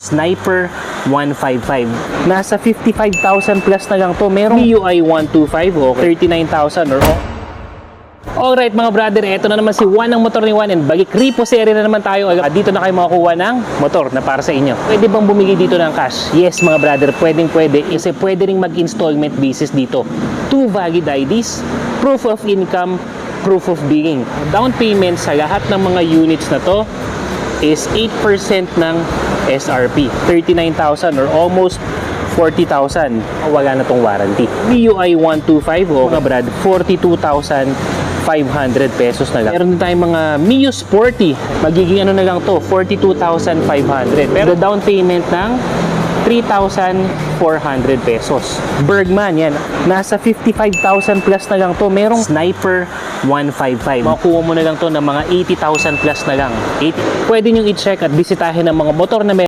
Sniper 155. Nasa 55,000 plus na lang to. Merong MIUI 125 o 39,000 or alright mga brother, eto na naman si Juan ng motor ni Juan and bagik Ripo series na naman tayo. Dito na kayo makakuha ng motor na para sa inyo. Pwede bang bumigay dito ng cash? Yes mga brother, pwede. Kasi pwede ring mag-installment basis dito. 2 valid IDs, proof of income, proof of billing. Down payment sa lahat ng mga units na to is 8% ng SRP. 39,000 or almost 40,000. Wala na tong warranty. MIUI 125 o mga brad, 42,500 pesos na lang. Meron din tayong mga Mio Sporty. Magiging ano na lang to, 42,500. Pero down payment ng 3,400 pesos. Bergman, yan. Nasa 55,000 plus na lang to. Merong Sniper 155. Makuha mo na lang to ng mga 80,000 plus na lang. Pwede nyo i-check at bisitahin ang mga motor na